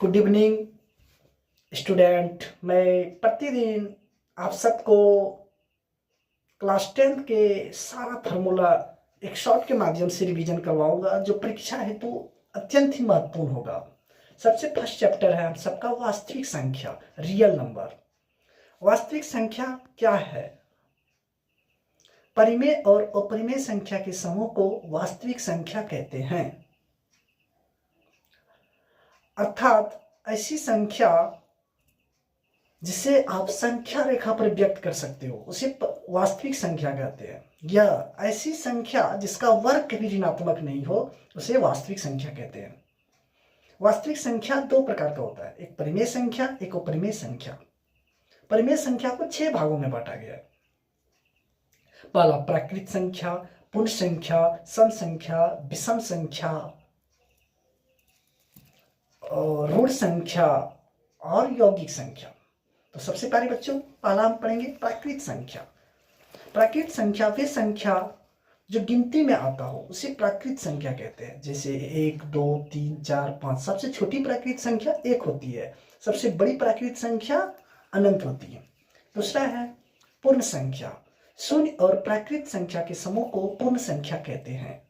Good evening student. मैं प्रतिदिन आप सबको क्लास 10 के सारा फार्मूला एक शॉर्ट के माध्यम से रिवीजन करवाऊंगा, जो परीक्षा हेतु अत्यंत ही महत्वपूर्ण होगा। सबसे फर्स्ट चैप्टर है हम सबका वास्तविक संख्या, रियल नंबर। वास्तविक संख्या क्या है? परिमेय और अपरिमेय संख्या के समूह को वास्तविक संख्या कहते हैं। अर्थात ऐसी संख्या जिसे आप संख्या रेखा पर व्यक्त कर सकते हो उसे वास्तविक संख्या कहते हैं, या ऐसी संख्या जिसका वर्ग कभी ऋणात्मक नहीं हो उसे वास्तविक संख्या कहते हैं। वास्तविक संख्या दो प्रकार का होता है, एक परिमेय संख्या, एक अपरिमेय संख्या। परिमेय संख्या को 6 भागों में बांटा गया है। पहला प्राकृत संख्या, पूर्ण संख्या, सम संख्या, विषम संख्या और ऋण संख्या और यौगिक संख्या। तो सबसे पहले बच्चों पहला हम पढ़ेंगे प्राकृत संख्या। प्राकृत संख्या वे संख्या जो गिनती में आता हो उसे प्राकृत संख्या कहते हैं। जैसे 1, 2, 3, 4, 5। सबसे छोटी प्राकृत संख्या 1 होती है, सबसे बड़ी प्राकृत संख्या अनंत होती है। दूसरा है पूर्ण संख्या। शून्य और प्राकृत संख्या के समूह को पूर्ण संख्या कहते हैं।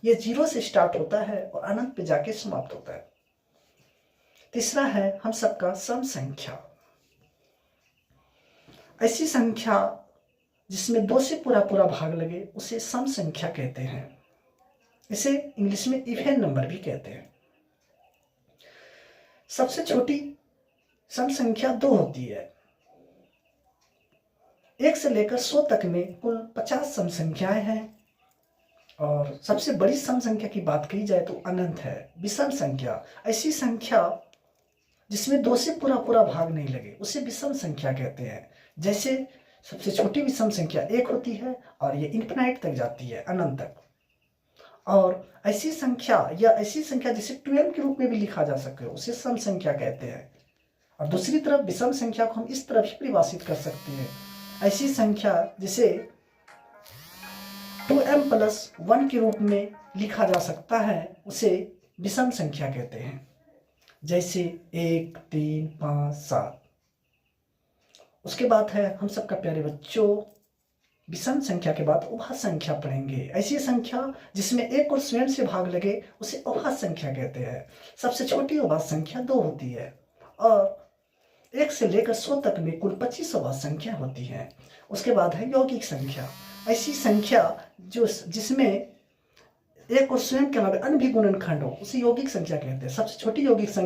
यह 0 से स्टार्ट होता है और अनंत पे जाके समाप्त होता है। तीसरा है हम सबका सम संख्या। ऐसी संख्या जिसमें 2 से पूरा भाग लगे उसे सम संख्या कहते हैं। इसे इंग्लिश में इवन नंबर भी कहते हैं। सबसे छोटी सम संख्या 2 होती है। 1 से लेकर 100 तक में कुल 50 सम संख्याएं हैं। और सबसे बड़ी सम संख्या की बात की जाए तो अनंत है। विषम संख्या ऐसी संख्या जिसमें 2 से पूरा भाग नहीं लगे उसे विषम संख्या कहते हैं। जैसे सबसे छोटी विषम संख्या 1 होती है और ये इन्फिनाइट तक जाती है, अनंत तक। और ऐसी संख्या या ऐसी संख्या जिसे 12 के रूप में भी लिखा जा सके उसे सम संख्या कहते हैं। और दूसरी तरफ विषम संख्या को हम इस तरह भी परिभाषित कर सकते हैं, ऐसी संख्या जिसे 2m+1 के रूप में लिखा जा सकता है उसे विषम संख्या कहते हैं। जैसे 1, 3, 5, 7। उसके बाद है हम सबका प्यारे बच्चों विषम संख्या के बाद उभा संख्या पढ़ेंगे। ऐसी संख्या जिसमें 1 और स्वयं से भाग लगे उसे उभा संख्या कहते हैं। सबसे छोटी उभा संख्या 2 होती है और 1 से लेकर 100 तक में कुल 25 उभा संख्या होती है। उसके बाद है यौगिक संख्या। ऐसी संख्या जिसमें 1 और स्वयं के अलावा अन्य भी गुणनखंड हो उसे यौगिक संख्या कहते हैं। सबसे छोटी यौगिक संख्या